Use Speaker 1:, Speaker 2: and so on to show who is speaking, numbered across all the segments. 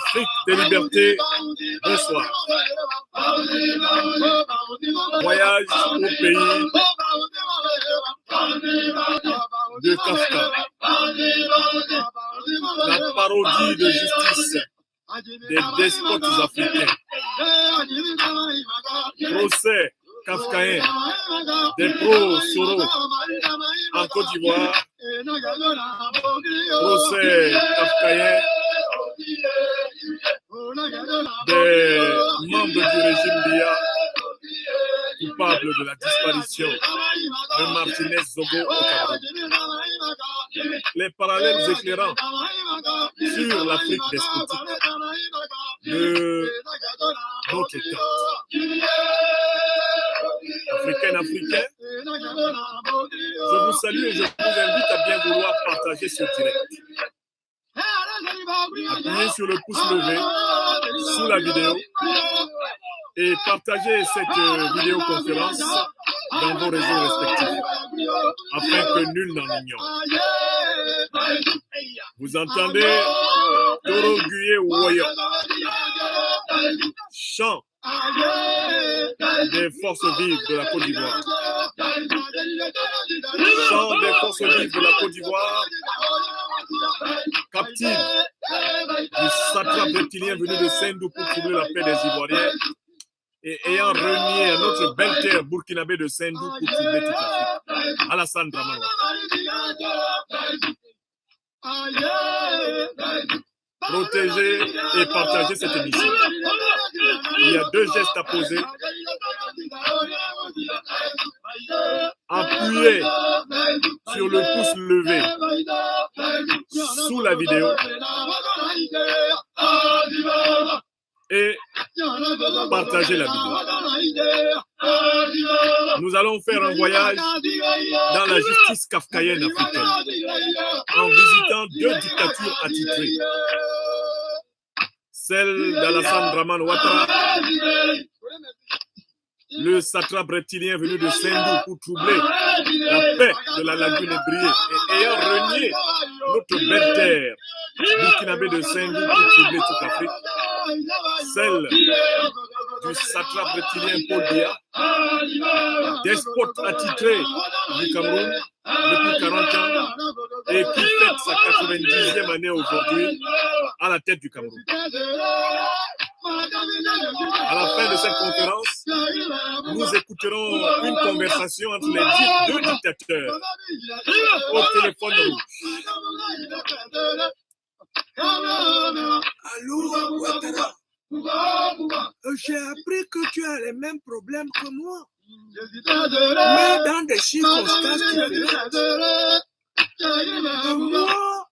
Speaker 1: Afrique des libertés, bonsoir. Voyage au pays de Kafka. La parodie de justice des despotes africains. Procès kafkaïen des pro-Soro en Côte d'Ivoire. Procès kafkaïen des membres du régime Biya coupables de la disparition de Martinez Zogo au Cameroun. Les parallèles éclairants sur l'Afrique despotique de notre temps. Africains, je vous salue et je vous invite à bien vouloir partager ce direct. Appuyez sur le pouce levé sous la vidéo et partagez cette vidéoconférence dans vos réseaux respectifs afin que nul n'en ignore. Vous entendez Toro Guye Woyo, chant des forces vives de la Côte d'Ivoire. Chant des forces vives de la Côte d'Ivoire, captive du satrape reptilien venu de Sendou pour troubler la paix des Ivoiriens et ayant renié à notre belle terre burkinabé de Sendou pour troubler toute l'Afrique. Alassane Dramane. Protéger et partager cette émission. Il y a 2 gestes à poser. Appuyez sur le pouce levé sous la vidéo et partagez la vidéo. Nous allons faire un voyage dans la justice kafkaïenne africaine en visitant 2 dictatures attitrées. Celle d'Alassane Dramane Ouattara, le satrape reptilien venu de Sendou pour troubler la paix de la lagune ébriée et ayant renié notre belle terre burkinabé de Sendou pour troubler toute l'Afrique. Celle du satrape reptilien Paul Biya, despote attitré du Cameroun depuis 40 ans et qui fête sa 90e année aujourd'hui à la tête du Cameroun. À la fin de cette conférence, nous écouterons une conversation entre les 2 dictateurs au téléphone rouge.
Speaker 2: Allô, Ouattara. J'ai appris que tu as les mêmes problèmes que moi, mais dans des circonstances différentes.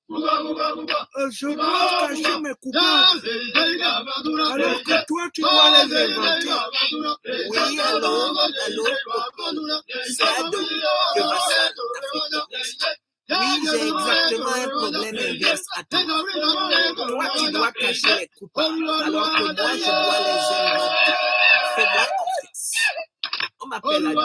Speaker 2: Moi, je dois cacher mes coupables, alors que toi, tu dois les inventer.
Speaker 3: Oui, allô, c'est Ado, le vassal africain. Oui, j'ai exactement un problème inverse à toi. Toi, tu dois cacher les coupables, alors que moi, je dois les inventer. Fais-moi confiance. On m'appelle Ado.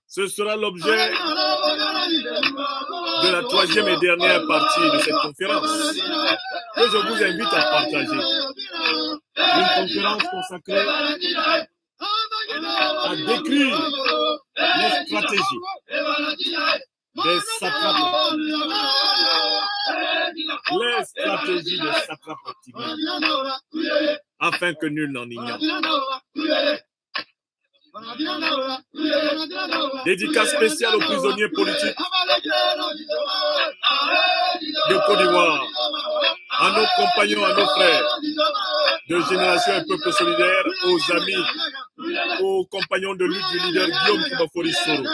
Speaker 1: Ce sera l'objet de la 3e et dernière partie de cette conférence que je vous invite à partager. Une conférence consacrée à décrire les stratégies des satrapes. Les stratégies des satrapes reptiliens, afin que nul n'en ignore. Dédicace spéciale aux prisonniers politiques de Côte d'Ivoire, à nos compagnons, à nos frères de Génération et Peuple Solidaire, aux amis, aux compagnons de lutte du leader Guillaume Koumafori Soro.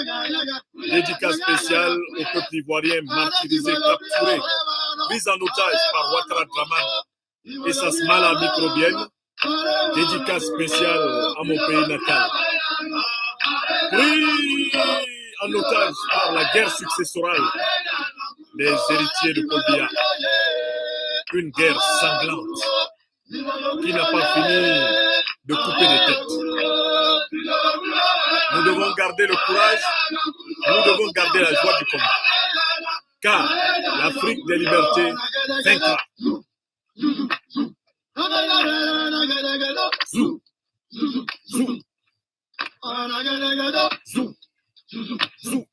Speaker 1: Dédicace spéciale au peuple ivoirien martyrisé, capturé, mis en otage par Ouattara Dramane et sa smala microbienne. Dédicace spéciale à mon pays natal. Pris en otage par la guerre successorale des héritiers de Paul Biya. Une guerre sanglante qui n'a pas fini de couper les têtes. Nous devons garder le courage nous devons garder la joie du combat. Car l'Afrique des libertés vaincra. Zou, zou, zou, zou, zou, zou.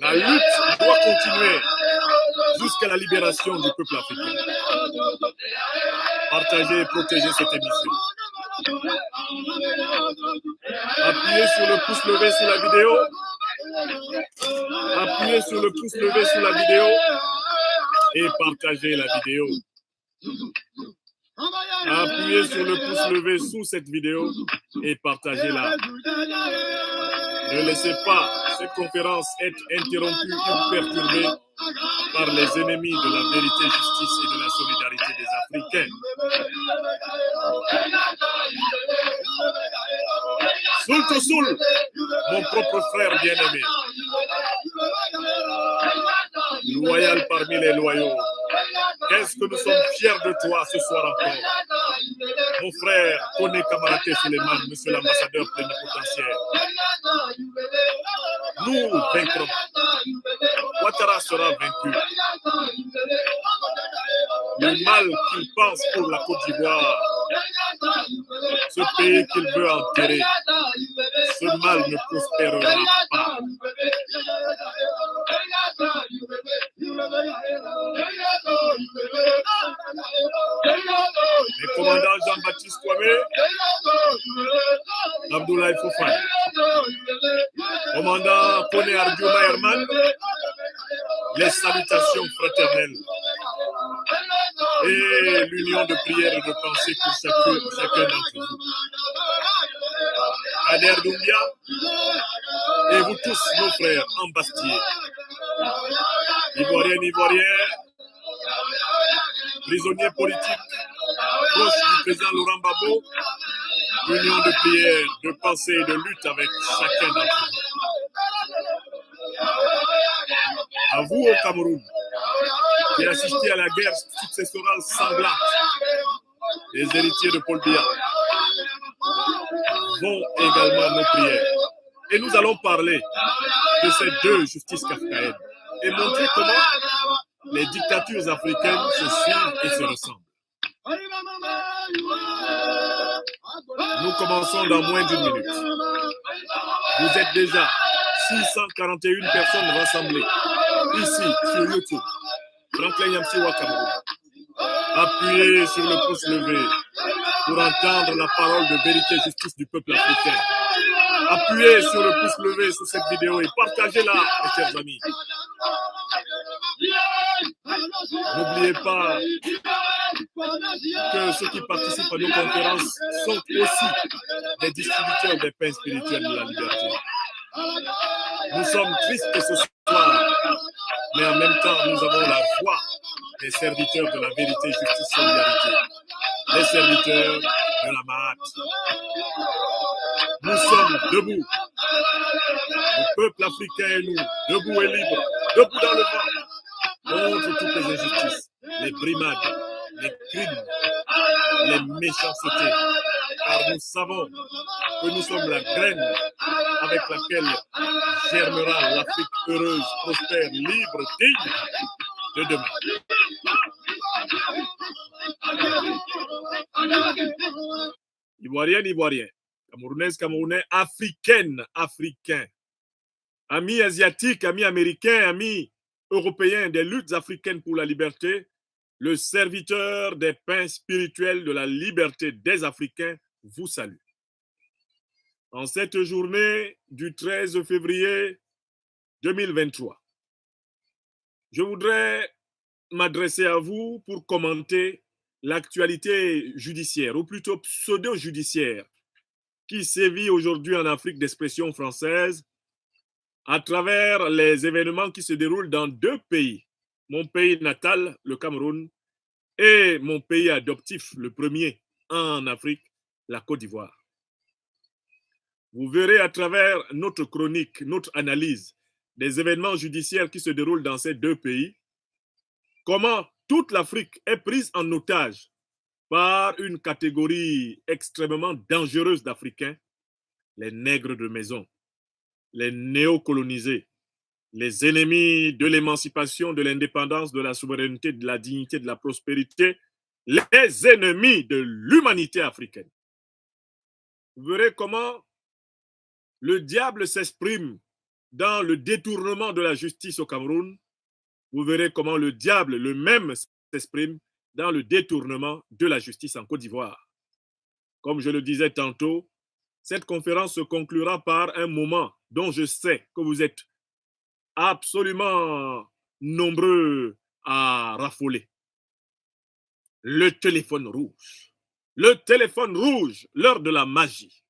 Speaker 1: La lutte doit continuer jusqu'à la libération du peuple africain. Partagez et protégez cette émission. Appuyez sur le pouce levé sous la vidéo. Appuyez sur le pouce levé sous la vidéo et partagez la vidéo. Appuyez sur le pouce levé sous cette vidéo et partagez-la. Ne laissez pas cette conférence être interrompue ou perturbée par les ennemis de la vérité, justice et de la solidarité des Africains. Soul, Soul, mon propre frère bien-aimé, loyal parmi les loyaux, qu'est-ce que nous sommes fiers de toi ce soir encore. Mon frère, Koné Kamaraté Suleiman, monsieur l'ambassadeur plénipotentiaire. Nous vaincrons. Ouattara sera vaincu. Le mal qu'il pense pour la Côte d'Ivoire, ce pays qu'il veut enterrer, ce mal ne prospérera pas. Le commandant Jean-Baptiste Kwame, Abdoulaye Fofana, commandant Koné Ardiouma Herman, les salutations fraternelles et l'union de prière et de pensée pour chacun d'entre vous. Kader Doumbia et vous tous, nos frères en Bastille, Ivoiriens, Ivoiriens, prisonniers politiques, proches du président Laurent Gbagbo, union de prière, de pensée et de lutte avec chacun d'entre vous. À vous au Cameroun, qui assistez à la guerre successorale sanglante, les héritiers de Paul Biya vont également nos prières. Et nous allons parler de ces deux justices kafkaïennes et montrer comment les dictatures africaines se suivent et se ressemblent. Nous commençons dans moins d'une minute. Vous êtes déjà 641 personnes rassemblées ici sur YouTube. Franklin Yamsiwa Cameroun. Appuyez sur le pouce levé pour entendre la parole de vérité et justice du peuple africain. Appuyez sur le pouce levé sur cette vidéo et partagez-la, mes chers amis. N'oubliez pas que ceux qui participent à nos conférences sont aussi des distributeurs des pains spirituels de la liberté. Nous sommes tristes ce soir, mais en même temps, nous avons la voix des serviteurs de la vérité, justice, solidarité. Les serviteurs de la Mahat. Nous sommes debout. Le peuple africain et nous, debout et libre, debout dans le vent, contre toutes les injustices, les brimades, les crimes, les méchancetés. Car nous savons que nous sommes la graine avec laquelle germera l'Afrique heureuse, prospère, libre, digne de demain. Ivoirienne, Ivoirien, Camerounaise, Camerounais, Africaine, Africain, amis asiatiques, amis américains, amis européens des luttes africaines pour la liberté, le serviteur des pains spirituels de la liberté des Africains vous salue. En cette journée du 13 février 2023, je voudrais m'adresser à vous pour commenter l'actualité judiciaire, ou plutôt pseudo-judiciaire, qui sévit aujourd'hui en Afrique d'expression française à travers les événements qui se déroulent dans deux pays, mon pays natal, le Cameroun, et mon pays adoptif, le premier en Afrique, la Côte d'Ivoire. Vous verrez à travers notre chronique, notre analyse des événements judiciaires qui se déroulent dans ces deux pays, comment toute l'Afrique est prise en otage par une catégorie extrêmement dangereuse d'Africains, les nègres de maison, les néocolonisés, les ennemis de l'émancipation, de l'indépendance, de la souveraineté, de la dignité, de la prospérité, les ennemis de l'humanité africaine. Vous verrez comment le diable s'exprime dans le détournement de la justice au Cameroun. Vous verrez comment le diable, le même, s'exprime dans le détournement de la justice en Côte d'Ivoire. Comme je le disais tantôt, cette conférence se conclura par un moment dont je sais que vous êtes absolument nombreux à raffoler. Le téléphone rouge. Le téléphone rouge, l'heure de la magie,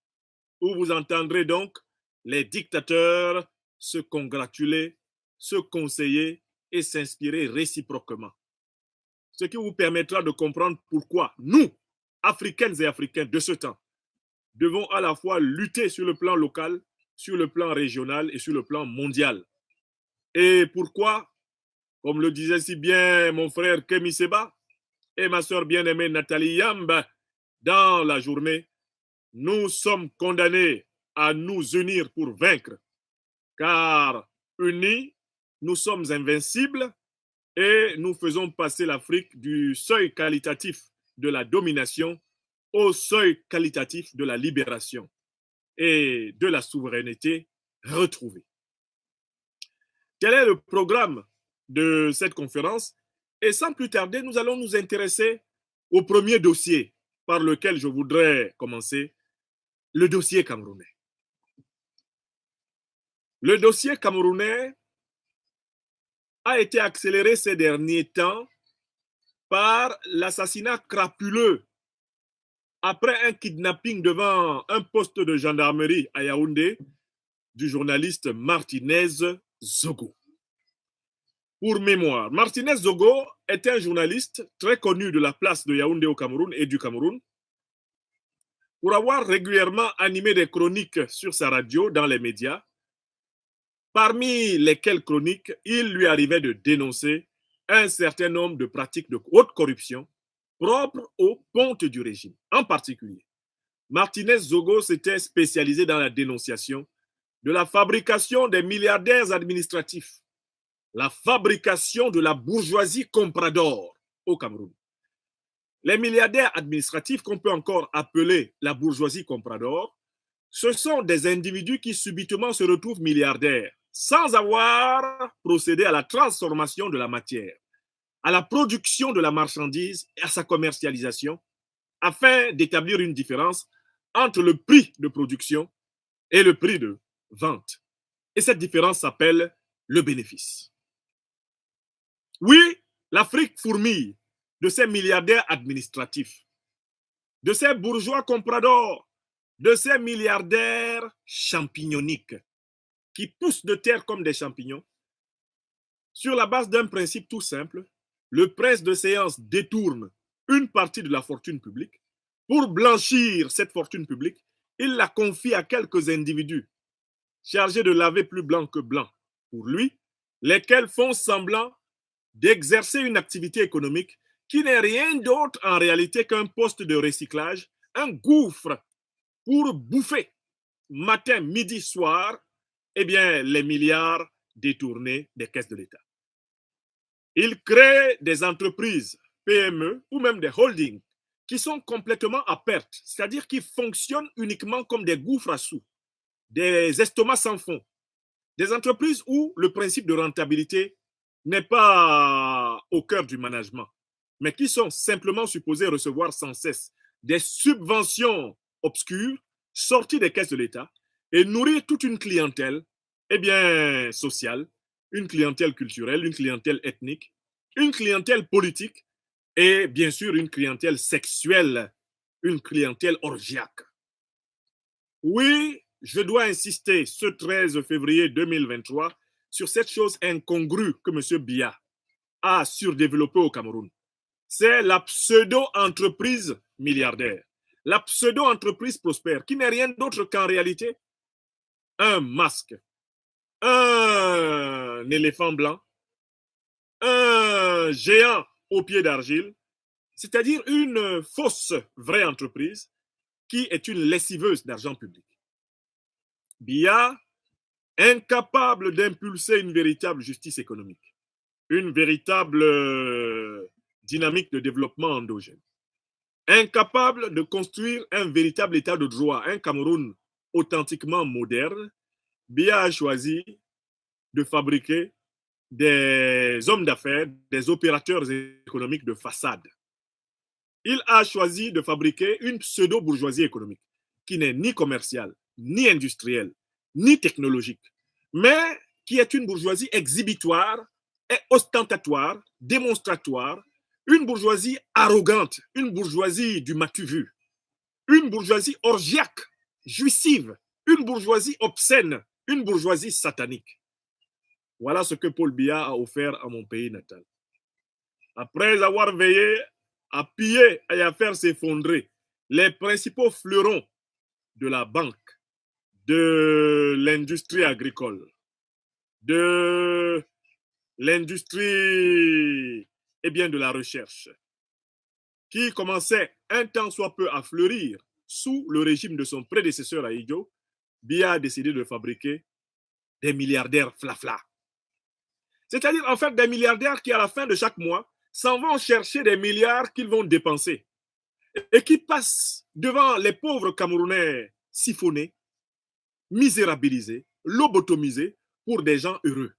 Speaker 1: où vous entendrez donc les dictateurs se congratuler, se conseiller et s'inspirer réciproquement. Ce qui vous permettra de comprendre pourquoi nous, Africaines et Africains de ce temps, devons à la fois lutter sur le plan local, sur le plan régional et sur le plan mondial. Et pourquoi, comme le disait si bien mon frère Kemi Seba et ma sœur bien-aimée Nathalie Yamba dans la journée, nous sommes condamnés à nous unir pour vaincre, car unis, nous sommes invincibles et nous faisons passer l'Afrique du seuil qualitatif de la domination au seuil qualitatif de la libération et de la souveraineté retrouvée. Quel est le programme de cette conférence? Et sans plus tarder, nous allons nous intéresser au premier dossier par lequel je voudrais commencer, le dossier camerounais. Le dossier camerounais a été accéléré ces derniers temps par l'assassinat crapuleux après un kidnapping devant un poste de gendarmerie à Yaoundé du journaliste Martinez Zogo. Pour mémoire, Martinez Zogo est un journaliste très connu de la place de Yaoundé au Cameroun et du Cameroun pour avoir régulièrement animé des chroniques sur sa radio dans les médias, parmi lesquelles chroniques il lui arrivait de dénoncer un certain nombre de pratiques de haute corruption propres aux pontes du régime. En particulier, Martinez Zogo s'était spécialisé dans la dénonciation de la fabrication des milliardaires administratifs, la fabrication de la bourgeoisie comprador au Cameroun. Les milliardaires administratifs, qu'on peut encore appeler la bourgeoisie comprador, ce sont des individus qui subitement se retrouvent milliardaires sans avoir procédé à la transformation de la matière, à la production de la marchandise et à sa commercialisation, afin d'établir une différence entre le prix de production et le prix de vente. Et cette différence s'appelle le bénéfice. Oui, l'Afrique fourmille de ces milliardaires administratifs, de ces bourgeois compradors, de ces milliardaires champignoniques qui poussent de terre comme des champignons sur la base d'un principe tout simple. Le prince de séance détourne une partie de la fortune publique. Pour blanchir cette fortune publique, il la confie à quelques individus chargés de laver plus blanc que blanc pour lui, lesquels font semblant d'exercer une activité économique qui n'est rien d'autre en réalité qu'un poste de recyclage, un gouffre pour bouffer matin, midi, soir, eh bien, les milliards détournés des caisses de l'État. Ils créent des entreprises PME ou même des holdings qui sont complètement à perte, c'est-à-dire qui fonctionnent uniquement comme des gouffres à sous, des estomacs sans fond, des entreprises où le principe de rentabilité n'est pas au cœur du management, mais qui sont simplement supposés recevoir sans cesse des subventions obscures sorties des caisses de l'État et nourrir toute une clientèle, eh bien, sociale, une clientèle culturelle, une clientèle ethnique, une clientèle politique et bien sûr une clientèle sexuelle, une clientèle orgiaque. Oui, je dois insister ce 13 février 2023 sur cette chose incongrue que M. Biya a surdéveloppée au Cameroun. C'est la pseudo-entreprise milliardaire, la pseudo-entreprise prospère, qui n'est rien d'autre qu'en réalité un masque, un éléphant blanc, un un géant aux pieds d'argile, c'est-à-dire une fausse vraie entreprise qui est une lessiveuse d'argent public. Biya, incapable d'impulser une véritable justice économique, une véritable dynamique de développement endogène, incapable de construire un véritable état de droit, un Cameroun authentiquement moderne, Biya a choisi de fabriquer des hommes d'affaires, des opérateurs économiques de façade. Il a choisi de fabriquer une pseudo-bourgeoisie économique qui n'est ni commerciale, ni industrielle, ni technologique, mais qui est une bourgeoisie exhibitoire et ostentatoire, démonstratoire, une bourgeoisie arrogante, une bourgeoisie du matu vu, une bourgeoisie orgiaque, jouissive, une bourgeoisie obscène, une bourgeoisie satanique. Voilà ce que Paul Biya a offert à mon pays natal. Après avoir veillé à piller et à faire s'effondrer les principaux fleurons de la banque, de l'industrie agricole, de l'industrie et bien de la recherche, qui commençait un temps soit peu à fleurir sous le régime de son prédécesseur Ahidjo, Biya a décidé de fabriquer des milliardaires flafla. C'est-à-dire en fait des milliardaires qui à la fin de chaque mois s'en vont chercher des milliards qu'ils vont dépenser et qui passent devant les pauvres Camerounais siphonnés, misérabilisés, lobotomisés pour des gens heureux,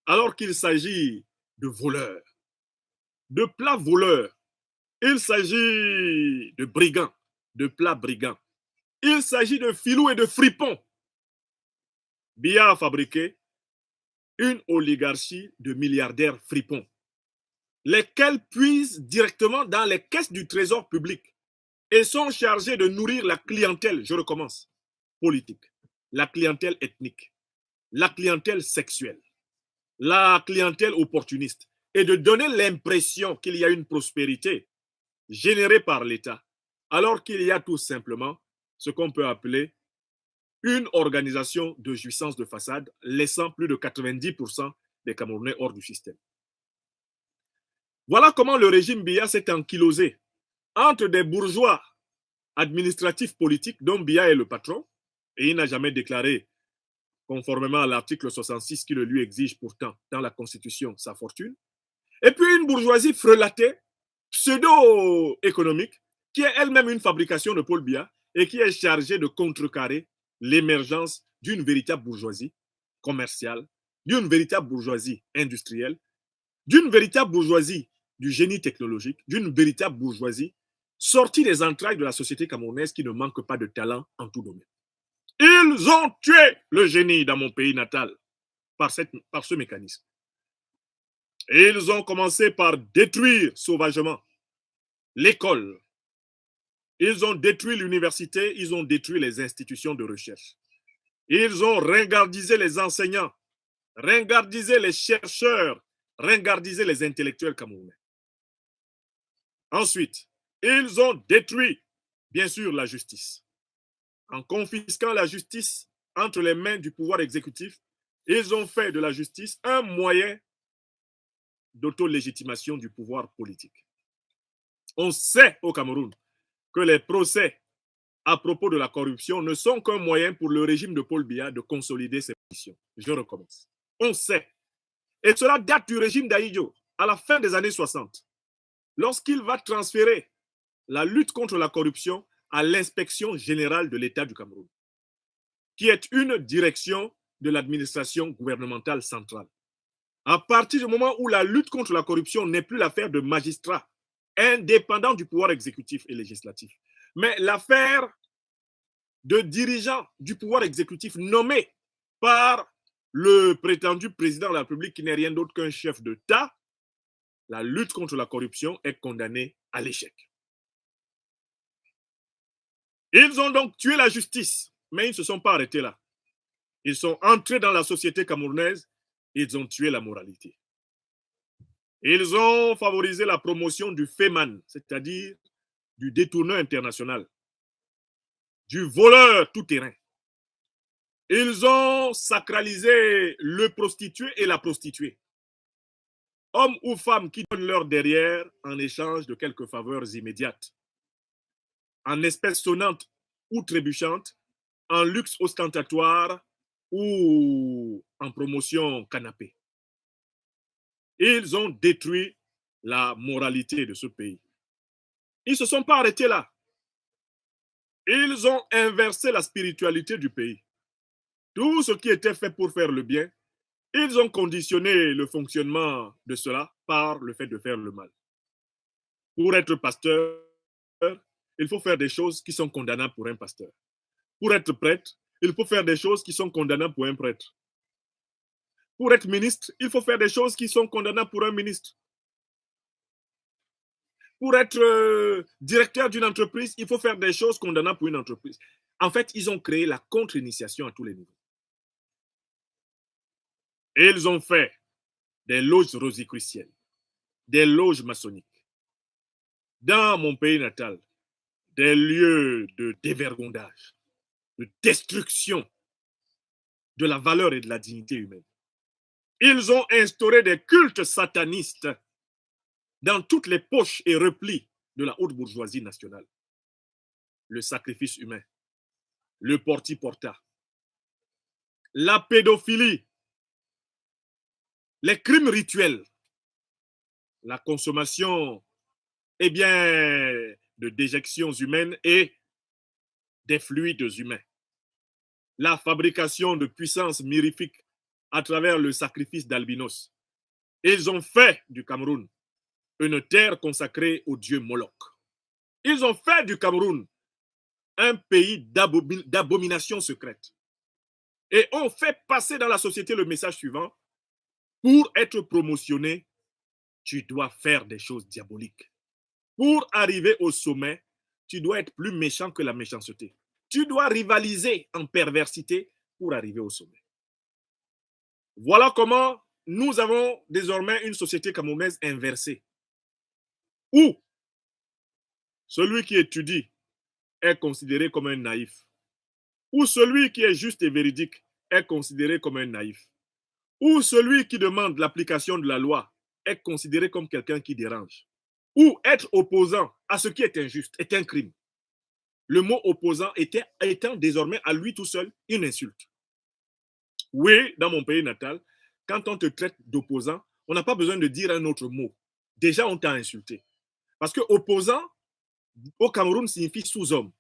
Speaker 1: alors qu'il s'agit de voleurs, de plats voleurs. Il s'agit de brigands, de plats brigands. Il s'agit de filous et de fripons. Biya a fabriqué une oligarchie de milliardaires fripons, lesquels puisent directement dans les caisses du trésor public et sont chargés de nourrir la clientèle, je recommence, politique, la clientèle ethnique, la clientèle sexuelle, la clientèle opportuniste, et de donner l'impression qu'il y a une prospérité générée par l'État, alors qu'il y a tout simplement ce qu'on peut appeler une organisation de jouissance de façade, laissant plus de 90% des Camerounais hors du système. Voilà comment le régime Biya s'est ankylosé entre des bourgeois administratifs politiques dont Biya est le patron, et il n'a jamais déclaré, conformément à l'article 66 qui le lui exige pourtant dans la Constitution, sa fortune, et puis une bourgeoisie frelatée, pseudo-économique, qui est elle-même une fabrication de Paul Biya et qui est chargée de contrecarrer l'émergence d'une véritable bourgeoisie commerciale, d'une véritable bourgeoisie industrielle, d'une véritable bourgeoisie du génie technologique, d'une véritable bourgeoisie sortie des entrailles de la société camerounaise qui ne manque pas de talent en tout domaine. Ils ont tué le génie dans mon pays natal par ce mécanisme. Et ils ont commencé par détruire sauvagement l'école. Ils ont détruit l'université, ils ont détruit les institutions de recherche. Ils ont ringardisé les enseignants, ringardisé les chercheurs, ringardisé les intellectuels camerounais. Ensuite, ils ont détruit, bien sûr, la justice. En confisquant la justice entre les mains du pouvoir exécutif, ils ont fait de la justice un moyen d'autolégitimation du pouvoir politique. On sait au Cameroun que les procès à propos de la corruption ne sont qu'un moyen pour le régime de Paul Biya de consolider ses positions. Je recommence. On sait. Et cela date du régime d'Ahidjo, à la fin des années 60, lorsqu'il va transférer la lutte contre la corruption à l'inspection générale de l'État du Cameroun, qui est une direction de l'administration gouvernementale centrale. À partir du moment où la lutte contre la corruption n'est plus l'affaire de magistrats indépendants du pouvoir exécutif et législatif, mais l'affaire de dirigeants du pouvoir exécutif nommés par le prétendu président de la République qui n'est rien d'autre qu'un chef d'État, la lutte contre la corruption est condamnée à l'échec. Ils ont donc tué la justice, mais ils ne se sont pas arrêtés là. Ils sont entrés dans la société camerounaise, ils ont tué la moralité. Ils ont favorisé la promotion du FEMAN, c'est-à-dire du détourneur international, du voleur tout-terrain. Ils ont sacralisé le prostitué et la prostituée. Hommes ou femmes qui donnent leur derrière en échange de quelques faveurs immédiates, en espèces sonnantes ou trébuchantes, en luxe ostentatoire ou en promotion canapé. Ils ont détruit la moralité de ce pays. Ils ne se sont pas arrêtés là. Ils ont inversé la spiritualité du pays. Tout ce qui était fait pour faire le bien, ils ont conditionné le fonctionnement de cela par le fait de faire le mal. Pour être pasteur, il faut faire des choses qui sont condamnables pour un pasteur. Pour être prêtre, il faut faire des choses qui sont condamnables pour un prêtre. Pour être ministre, il faut faire des choses qui sont condamnables pour un ministre. Pour être directeur d'une entreprise, il faut faire des choses condamnables pour une entreprise. En fait, ils ont créé la contre-initiation à tous les niveaux. Et ils ont fait des loges rosicruciennes, des loges maçonniques. Dans mon pays natal, des lieux de dévergondage, de destruction de la valeur et de la dignité humaine. Ils ont instauré des cultes satanistes dans toutes les poches et replis de la haute bourgeoisie nationale. Le sacrifice humain, le porti-porta, la pédophilie, les crimes rituels, la consommation de déjections humaines et des fluides humains, la fabrication de puissances mirifiques à travers le sacrifice d'albinos. Ils ont fait du Cameroun une terre consacrée au dieu Moloch. Ils ont fait du Cameroun un pays d'abomination secrète. Et ont fait passer dans la société le message suivant: pour être promotionné, tu dois faire des choses diaboliques. Pour arriver au sommet, tu dois être plus méchant que la méchanceté. Tu dois rivaliser en perversité pour arriver au sommet. Voilà comment nous avons désormais une société camerounaise inversée, où celui qui étudie est considéré comme un naïf, où celui qui est juste et véridique est considéré comme un naïf, où celui qui demande l'application de la loi est considéré comme quelqu'un qui dérange, où être opposant à ce qui est injuste est un crime. Le mot opposant étant désormais à lui tout seul une insulte. Oui, dans mon pays natal, quand on te traite d'opposant, on n'a pas besoin de dire un autre mot. Déjà, on t'a insulté. Parce que opposant, au Cameroun, signifie sous-homme.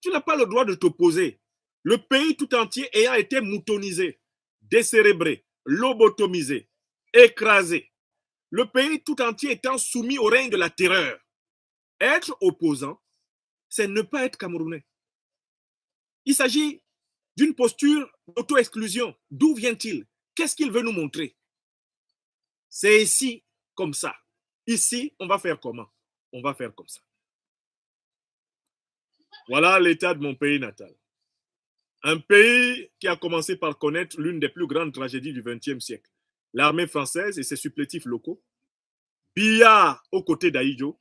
Speaker 1: Tu n'as pas le droit de t'opposer. Le pays tout entier ayant été moutonisé, décérébré, lobotomisé, écrasé. Le pays tout entier étant soumis au règne de la terreur. Être opposant, c'est ne pas être camerounais. Il s'agit d'une posture d'auto-exclusion. D'où vient-il? Qu'est-ce qu'il veut nous montrer? C'est ici comme ça. Ici, on va faire comment? On va faire comme ça. Voilà l'état de mon pays natal. Un pays qui a commencé par connaître l'une des plus grandes tragédies du XXe siècle. L'armée française et ses supplétifs locaux, Biya aux côtés d'Aïdjo,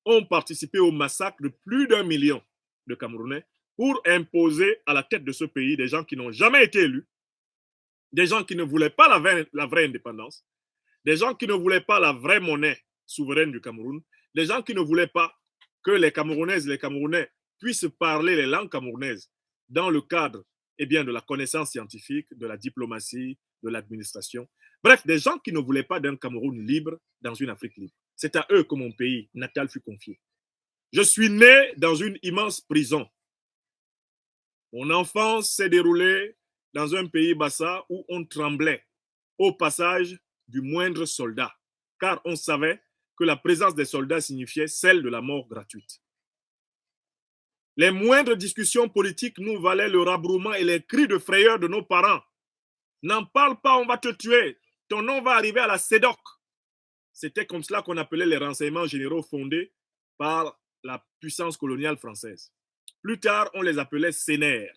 Speaker 1: ont participé au massacre de plus d'1 million de Camerounais pour imposer à la tête de ce pays des gens qui n'ont jamais été élus, des gens qui ne voulaient pas la vraie indépendance, des gens qui ne voulaient pas la vraie monnaie souveraine du Cameroun, des gens qui ne voulaient pas que les Camerounaises et les Camerounais puissent parler les langues camerounaises dans le cadre de la connaissance scientifique, de la diplomatie, de l'administration. Bref, des gens qui ne voulaient pas d'un Cameroun libre dans une Afrique libre. C'est à eux que mon pays natal fut confié. Je suis né dans une immense prison. Mon enfance s'est déroulée dans un pays bassa où on tremblait au passage du moindre soldat, car on savait que la présence des soldats signifiait celle de la mort gratuite. Les moindres discussions politiques nous valaient le rabrouement et les cris de frayeur de nos parents. N'en parle pas, on va te tuer. Ton nom va arriver à la CEDOC. C'était comme cela qu'on appelait les renseignements généraux fondés par la puissance coloniale française. Plus tard, on les appelait CNR.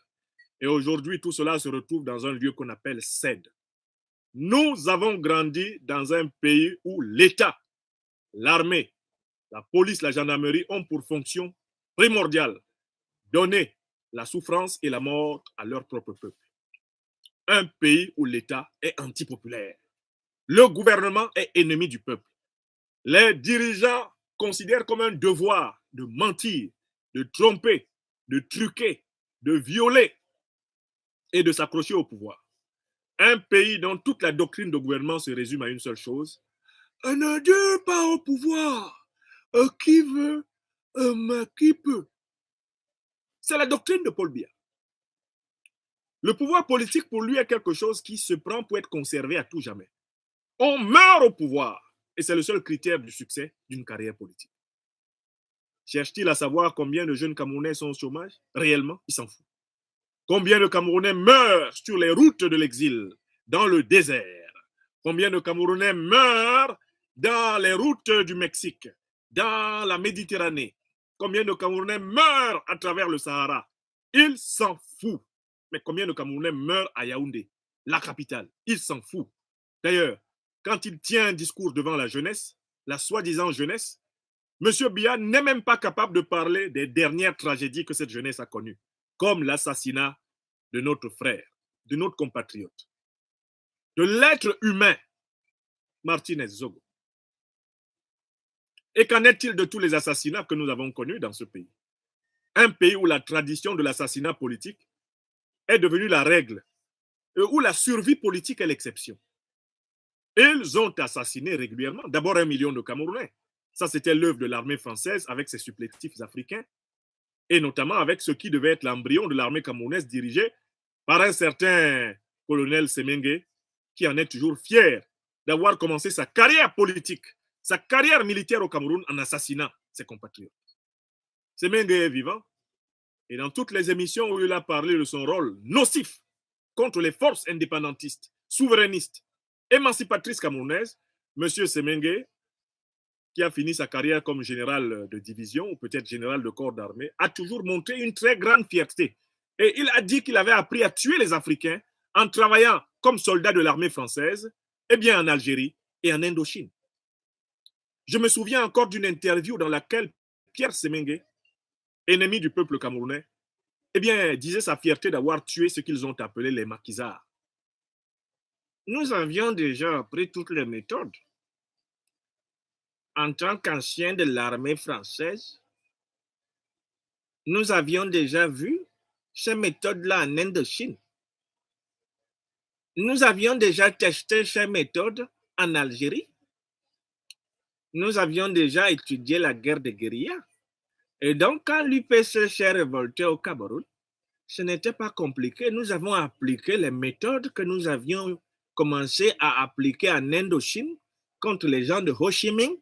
Speaker 1: Et aujourd'hui, tout cela se retrouve dans un lieu qu'on appelle CED. Nous avons grandi dans un pays où l'État, l'armée, la police, la gendarmerie ont pour fonction primordiale donner la souffrance et la mort à leur propre peuple. Un pays où l'État est antipopulaire. Le gouvernement est ennemi du peuple. Les dirigeants considèrent comme un devoir de mentir, de tromper, de truquer, de violer et de s'accrocher au pouvoir. Un pays dont toute la doctrine de gouvernement se résume à une seule chose:
Speaker 2: on ne dit pas au pouvoir qui veut, mais qui peut.
Speaker 1: C'est la doctrine de Paul Biya. Le pouvoir politique pour lui est quelque chose qui se prend pour être conservé à tout jamais. On meurt au pouvoir et c'est le seul critère du succès d'une carrière politique. Cherche-t-il à savoir combien de jeunes Camerounais sont au chômage? Réellement, il s'en fout. Combien de Camerounais meurent sur les routes de l'exil, dans le désert? Combien de Camerounais meurent dans les routes du Mexique, dans la Méditerranée? Combien de Camerounais meurent à travers le Sahara? Il s'en fout. Mais combien de Camerounais meurent à Yaoundé, la capitale? Il s'en fout. D'ailleurs, quand il tient un discours devant la jeunesse, la soi-disant jeunesse, M. Biya n'est même pas capable de parler des dernières tragédies que cette jeunesse a connues, comme l'assassinat de notre frère, de notre compatriote, de l'être humain, Martinez Zogo. Et qu'en est-il de tous les assassinats que nous avons connus dans ce pays? Un pays où la tradition de l'assassinat politique est devenue la règle, et où la survie politique est l'exception. Ils ont assassiné régulièrement d'abord 1 million de Camerounais. Ça, c'était l'œuvre de l'armée française avec ses supplétifs africains, et notamment avec ce qui devait être l'embryon de l'armée camerounaise dirigée par un certain colonel Semengue, qui en est toujours fier d'avoir commencé sa carrière politique, sa carrière militaire au Cameroun en assassinant ses compatriotes. Semengue est vivant, et dans toutes les émissions où il a parlé de son rôle nocif contre les forces indépendantistes, souverainistes, émancipatrices camerounaises, M. Semengue, qui a fini sa carrière comme général de division ou peut-être général de corps d'armée, a toujours montré une très grande fierté. Et il a dit qu'il avait appris à tuer les Africains en travaillant comme soldat de l'armée française, eh bien en Algérie et en Indochine. Je me souviens encore d'une interview dans laquelle Pierre Semengue, ennemi du peuple camerounais, eh bien, disait sa fierté d'avoir tué ce qu'ils ont appelé les maquisards. Nous avions déjà appris toutes les méthodes. En tant qu'ancien de l'armée française, nous avions déjà vu ces méthodes-là en Indochine. Nous avions déjà testé ces méthodes en Algérie. Nous avions déjà étudié la guerre de guérilla. Et donc, quand l'UPC s'est révolté au Cameroun, ce n'était pas compliqué. Nous avons appliqué les méthodes que nous avions commencé à appliquer en Indochine contre les gens de Ho Chi Minh.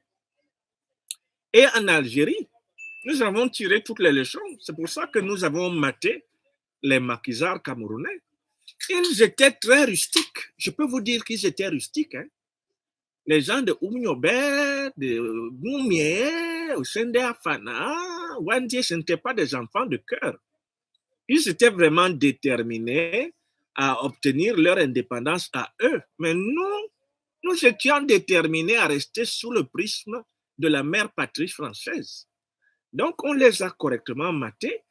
Speaker 1: Et en Algérie, nous avons tiré toutes les leçons. C'est pour ça que nous avons maté les maquisards camerounais. Ils étaient très rustiques. Je peux vous dire qu'ils étaient rustiques. Hein? Les gens de Oumniobé, de Moumié, Osende Afana, Wandie, ce n'étaient pas des enfants de cœur. Ils étaient vraiment déterminés à obtenir leur indépendance à eux. Mais nous étions déterminés à rester sous le prisme de la mère patrie française. Donc, on les a correctement matés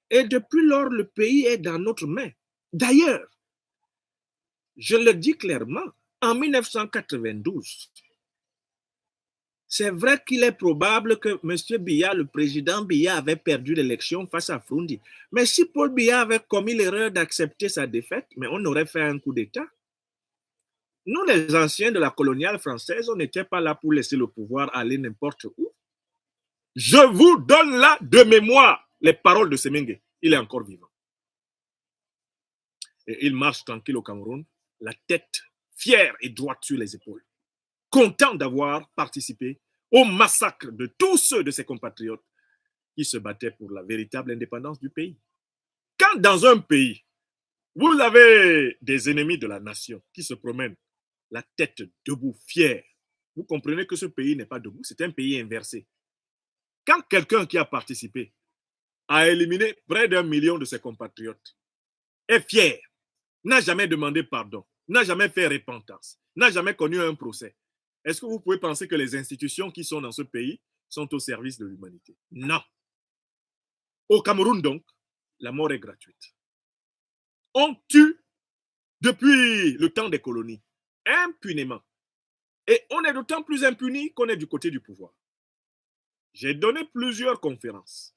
Speaker 1: et depuis lors, le pays est dans notre main. D'ailleurs, je le dis clairement, en 1992, c'est vrai qu'il est probable que M. Biya, le président Biya, avait perdu l'élection face à Froundi. Mais si Paul Biya avait commis l'erreur d'accepter sa défaite, mais on aurait fait un coup d'État. Nous, les anciens de la coloniale française, on n'était pas là pour laisser le pouvoir aller n'importe où. Je vous donne là de mémoire les paroles de Semengue. Il est encore vivant. Et il marche tranquille au Cameroun, la tête fière et droite sur les épaules, content d'avoir participé au massacre de tous ceux de ses compatriotes qui se battaient pour la véritable indépendance du pays. Quand dans un pays, vous avez des ennemis de la nation qui se promènent la tête debout, fière, vous comprenez que ce pays n'est pas debout, c'est un pays inversé. Quand quelqu'un qui a participé à éliminer près d'1 million de ses compatriotes est fier, n'a jamais demandé pardon, n'a jamais fait repentance, n'a jamais connu un procès, est-ce que vous pouvez penser que les institutions qui sont dans ce pays sont au service de l'humanité? Non. Au Cameroun, donc, la mort est gratuite. On tue depuis le temps des colonies, impunément. Et on est d'autant plus impuni qu'on est du côté du pouvoir. J'ai donné plusieurs conférences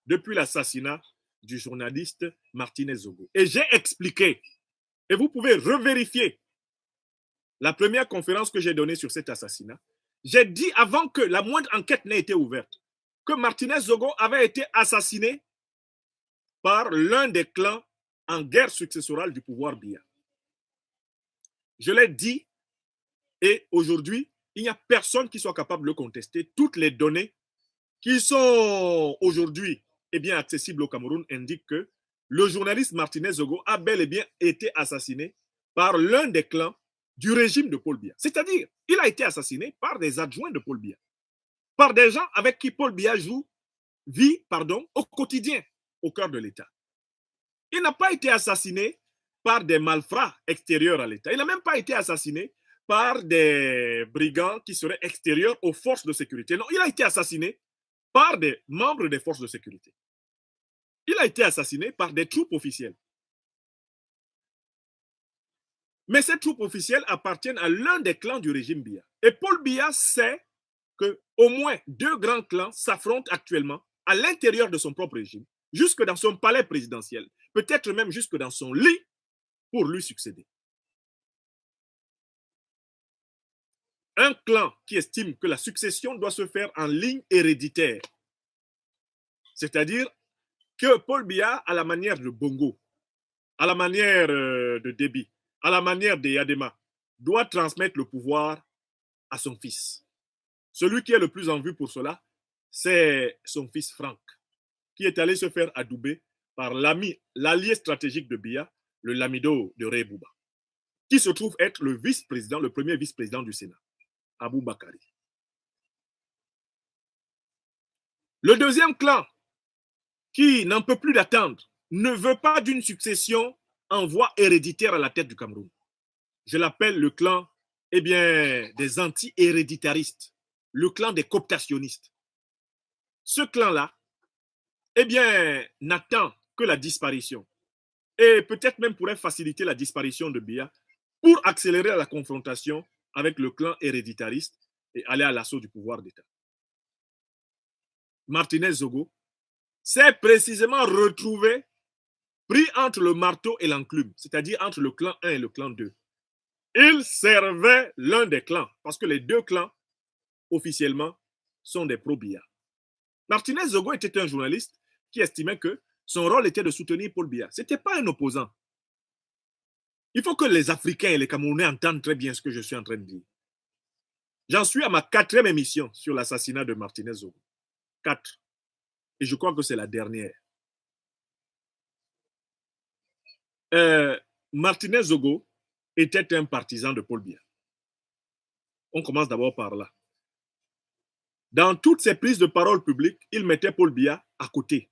Speaker 1: depuis l'assassinat du journaliste Martinez Zogo. Et j'ai expliqué, et vous pouvez revérifier la première conférence que j'ai donnée sur cet assassinat. J'ai dit avant que la moindre enquête n'ait été ouverte que Martinez Zogo avait été assassiné par l'un des clans en guerre successorale du pouvoir Biya. Je l'ai dit et aujourd'hui, il n'y a personne qui soit capable de le contester. Toutes les données qui sont aujourd'hui accessibles au Cameroun indiquent que le journaliste Martinez Zogo a bel et bien été assassiné par l'un des clans du régime de Paul Biya. C'est-à-dire, il a été assassiné par des adjoints de Paul Biya, par des gens avec qui Paul Biya vit au quotidien au cœur de l'État. Il n'a pas été assassiné par des malfrats extérieurs à l'État. Il n'a même pas été assassiné par des brigands qui seraient extérieurs aux forces de sécurité. Non, il a été assassiné par des membres des forces de sécurité. Il a été assassiné par des troupes officielles. Mais ces troupes officielles appartiennent à l'un des clans du régime Biya. Et Paul Biya sait qu'au moins 2 grands clans s'affrontent actuellement à l'intérieur de son propre régime, jusque dans son palais présidentiel, peut-être même jusque dans son lit pour lui succéder. Un clan qui estime que la succession doit se faire en ligne héréditaire, c'est-à-dire que Paul Biya, à la manière de Bongo, à la manière de Déby, à la manière de Yadema, doit transmettre le pouvoir à son fils. Celui qui est le plus en vue pour cela, c'est son fils Franck, qui est allé se faire adouber par l'allié stratégique de Biya, le Lamido de Ré Bouba, qui se trouve être le vice-président, le premier vice-président du Sénat, Abou Bakari. Le deuxième clan, qui n'en peut plus d'attendre, ne veut pas d'une succession en voie héréditaire à la tête du Cameroun. Je l'appelle le clan des anti-héréditaristes, le clan des cooptationnistes. Ce clan-là n'attend que la disparition et peut-être même pourrait faciliter la disparition de Biya pour accélérer la confrontation avec le clan héréditariste et aller à l'assaut du pouvoir d'État. Martinez Zogo s'est précisément retrouvé pris entre le marteau et l'enclume, c'est-à-dire entre le clan 1 et le clan 2. Il servait l'un des clans, parce que les 2 clans, officiellement, sont des pro-Biya. Martinez Zogo était un journaliste qui estimait que son rôle était de soutenir Paul Biya. Ce n'était pas un opposant. Il faut que les Africains et les Camerounais entendent très bien ce que je suis en train de dire. J'en suis à ma 4e émission sur l'assassinat de Martinez Zogo. 4. Et je crois que c'est la dernière. Martinez Zogo était un partisan de Paul Biya. On commence d'abord par là. Dans toutes ses prises de parole publiques, il mettait Paul Biya à côté.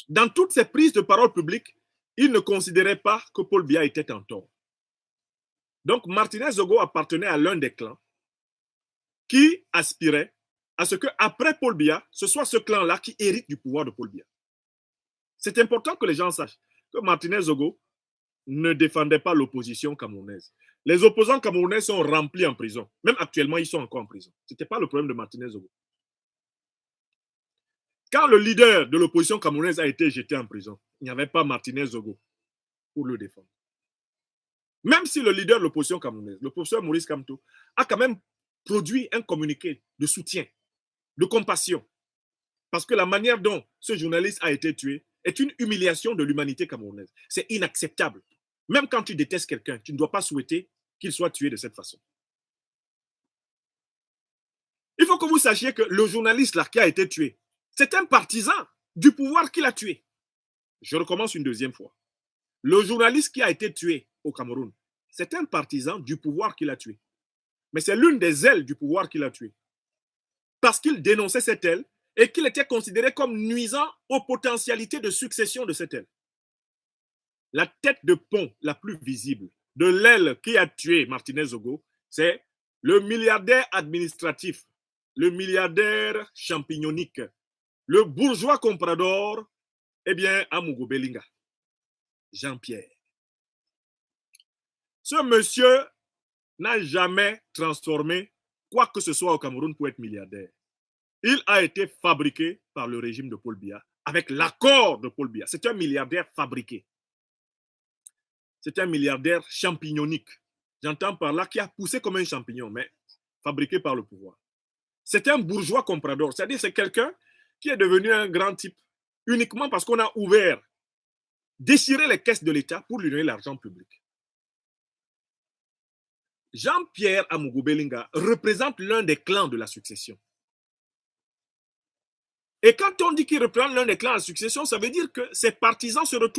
Speaker 1: Dans toutes ses prises de parole publiques, il ne considérait pas que Paul Biya était en tort. Donc Martinez Zogo appartenait à l'un des clans qui aspirait à ce qu'après Paul Biya, ce soit ce clan-là qui hérite du pouvoir de Paul Biya. C'est important que les gens sachent que Martinez Zogo ne défendait pas l'opposition camerounaise. Les opposants camerounais sont remplis en prison. Même actuellement, ils sont encore en prison. Ce n'était pas le problème de Martinez Zogo. Quand le leader de l'opposition camerounaise a été jeté en prison, il n'y avait pas Martinez Zogo pour le défendre. Même si le leader de l'opposition camerounaise, le professeur Maurice Kamto, a quand même produit un communiqué de soutien, de compassion. Parce que la manière dont ce journaliste a été tué est une humiliation de l'humanité camerounaise. C'est inacceptable. Même quand tu détestes quelqu'un, tu ne dois pas souhaiter qu'il soit tué de cette façon. Il faut que vous sachiez que le journaliste là qui a été tué, c'est un partisan du pouvoir qui l'a tué. Je recommence une deuxième fois. Le journaliste qui a été tué au Cameroun, c'est un partisan du pouvoir qui l'a tué. Mais c'est l'une des ailes du pouvoir qui l'a tué. Parce qu'il dénonçait cette aile et qu'il était considéré comme nuisant aux potentialités de succession de cette aile. La tête de pont la plus visible de l'aile qui a tué Martinez Zogo, c'est le milliardaire administratif, le milliardaire champignonique, le bourgeois comprador, Amougou Belinga, Jean-Pierre. Ce monsieur n'a jamais transformé quoi que ce soit au Cameroun pour être milliardaire. Il a été fabriqué par le régime de Paul Biya, avec l'accord de Paul Biya. C'est un milliardaire fabriqué. C'est un milliardaire champignonique. J'entends par là qui a poussé comme un champignon, mais fabriqué par le pouvoir. C'est un bourgeois comprador, c'est-à-dire c'est quelqu'un qui est devenu un grand type uniquement parce qu'on a ouvert, déchiré les caisses de l'État pour lui donner l'argent public. Jean-Pierre Amougou Belinga représente l'un des clans de la succession. Et quand on dit qu'il représente l'un des clans de la succession, ça veut dire que ses partisans se retrouvent